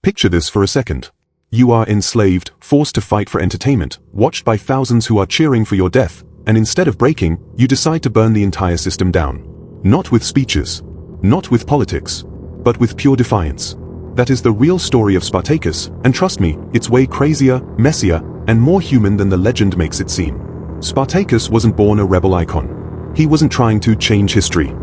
Picture this for a second. You are enslaved, forced to fight for entertainment, watched by thousands who are cheering for your death, and instead of breaking, you decide to burn the entire system down. Not with speeches, not with politics, but with pure defiance. That is the real story of Spartacus, and trust me, it's way crazier, messier, and more human than the legend makes it seem. Spartacus wasn't born a rebel icon. He wasn't trying to change history.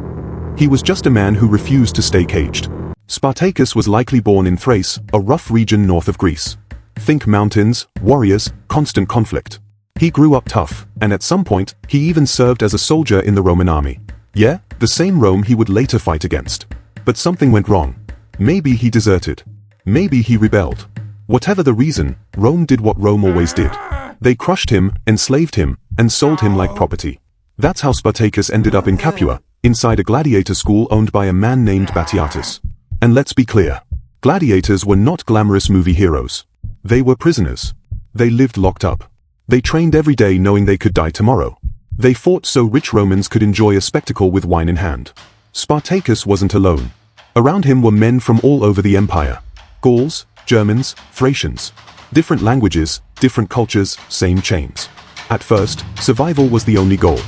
He was just a man who refused to stay caged. Spartacus was likely born in Thrace, a rough region north of Greece. Think mountains, warriors, constant conflict. He grew up tough, and at some point, he even served as a soldier in the Roman army. Yeah, the same Rome he would later fight against. But something went wrong. Maybe he deserted. Maybe he rebelled. Whatever the reason, Rome did what Rome always did. They crushed him, enslaved him, and sold him like property. That's how Spartacus ended up in Capua, inside a gladiator school owned by a man named Gladiators. And let's be clear. Gladiators were not glamorous movie heroes. They were prisoners. They lived locked up. They trained every day knowing they could die tomorrow. They fought so rich Romans could enjoy a spectacle with wine in hand. Spartacus wasn't alone. Around him were men from all over the empire. Gauls, Germans, Thracians. Different languages, different cultures, same chains. At first, survival was the only goal.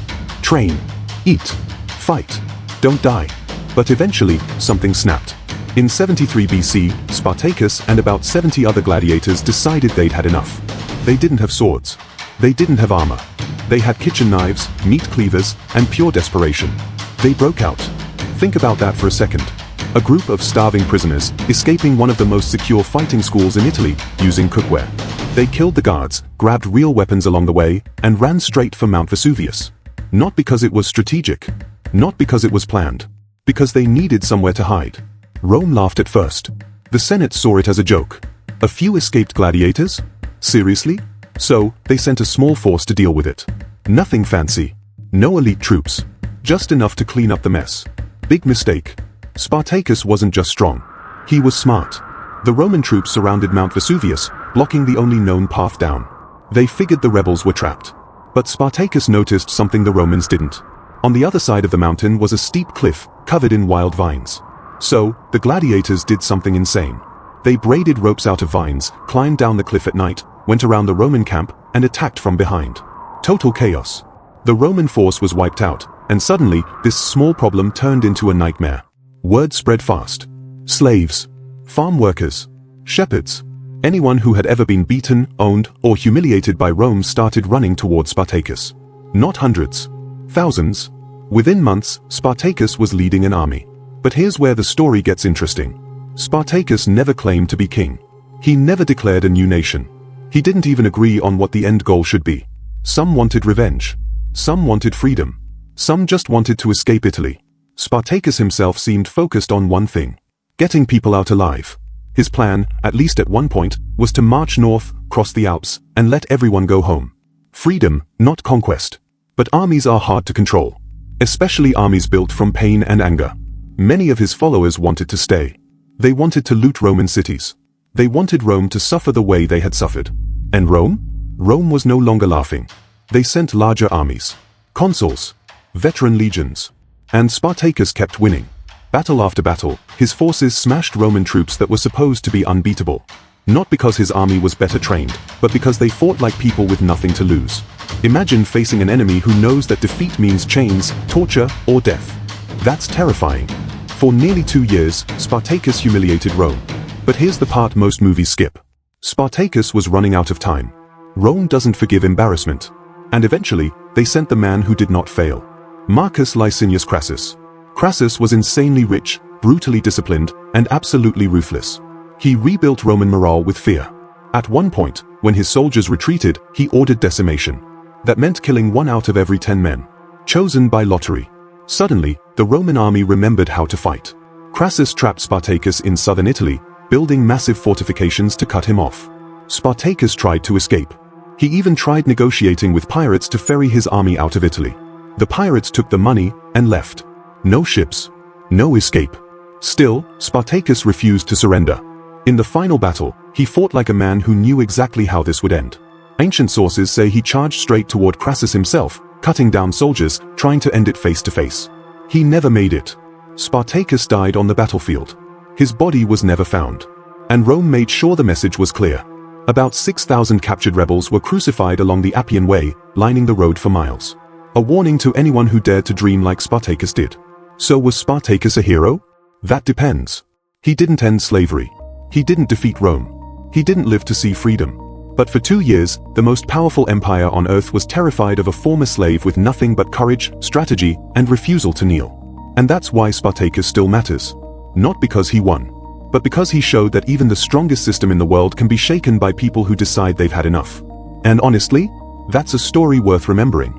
Train, eat, fight, don't die. But eventually, something snapped. In 73 BC, Spartacus and about 70 other gladiators decided they'd had enough. They didn't have swords. They didn't have armor. They had kitchen knives, meat cleavers, and pure desperation. They broke out. Think about that for a second. A group of starving prisoners, escaping one of the most secure fighting schools in Italy, using cookware. They killed the guards, grabbed real weapons along the way, and ran straight for Mount Vesuvius. Not because it was strategic. Not because it was planned. Because they needed somewhere to hide. Rome laughed at first. The Senate saw it as a joke. A few escaped gladiators? Seriously? So, they sent a small force to deal with it. Nothing fancy. No elite troops. Just enough to clean up the mess. Big mistake. Spartacus wasn't just strong. He was smart. The Roman troops surrounded Mount Vesuvius, blocking the only known path down. They figured the rebels were trapped. But Spartacus noticed something the Romans didn't. On the other side of the mountain was a steep cliff, covered in wild vines. So, the gladiators did something insane. They braided ropes out of vines, climbed down the cliff at night, went around the Roman camp, and attacked from behind. Total chaos. The Roman force was wiped out, and suddenly, this small problem turned into a nightmare. Word spread fast. Slaves, farm workers, shepherds, anyone who had ever been beaten, owned, or humiliated by Rome started running toward Spartacus. Not hundreds. Thousands. Within months, Spartacus was leading an army. But here's where the story gets interesting. Spartacus never claimed to be king. He never declared a new nation. He didn't even agree on what the end goal should be. Some wanted revenge. Some wanted freedom. Some just wanted to escape Italy. Spartacus himself seemed focused on one thing: getting people out alive. His plan, at least at one point, was to march north, cross the Alps, and let everyone go home. Freedom, not conquest. But armies are hard to control. Especially armies built from pain and anger. Many of his followers wanted to stay. They wanted to loot Roman cities. They wanted Rome to suffer the way they had suffered. And Rome? Rome was no longer laughing. They sent larger armies. Consuls. Veteran legions. And Spartacus kept winning. Battle after battle, his forces smashed Roman troops that were supposed to be unbeatable. Not because his army was better trained, but because they fought like people with nothing to lose. Imagine facing an enemy who knows that defeat means chains, torture, or death. That's terrifying. For nearly 2 years, Spartacus humiliated Rome. But here's the part most movies skip. Spartacus was running out of time. Rome doesn't forgive embarrassment. And eventually, they sent the man who did not fail. Marcus Licinius Crassus. Crassus was insanely rich, brutally disciplined, and absolutely ruthless. He rebuilt Roman morale with fear. At one point, when his soldiers retreated, he ordered decimation. That meant killing 1 out of every 10 men. Chosen by lottery. Suddenly, the Roman army remembered how to fight. Crassus trapped Spartacus in southern Italy, building massive fortifications to cut him off. Spartacus tried to escape. He even tried negotiating with pirates to ferry his army out of Italy. The pirates took the money and left. No ships. No escape. Still, Spartacus refused to surrender. In the final battle, he fought like a man who knew exactly how this would end. Ancient sources say he charged straight toward Crassus himself, cutting down soldiers, trying to end it face to face. He never made it. Spartacus died on the battlefield. His body was never found. And Rome made sure the message was clear. About 6,000 captured rebels were crucified along the Appian Way, lining the road for miles. A warning to anyone who dared to dream like Spartacus did. So was Spartacus a hero? That depends. He didn't end slavery. He didn't defeat Rome. He didn't live to see freedom. But for 2 years, the most powerful empire on earth was terrified of a former slave with nothing but courage, strategy, and refusal to kneel. And that's why Spartacus still matters. Not because he won, but because he showed that even the strongest system in the world can be shaken by people who decide they've had enough. And honestly, that's a story worth remembering.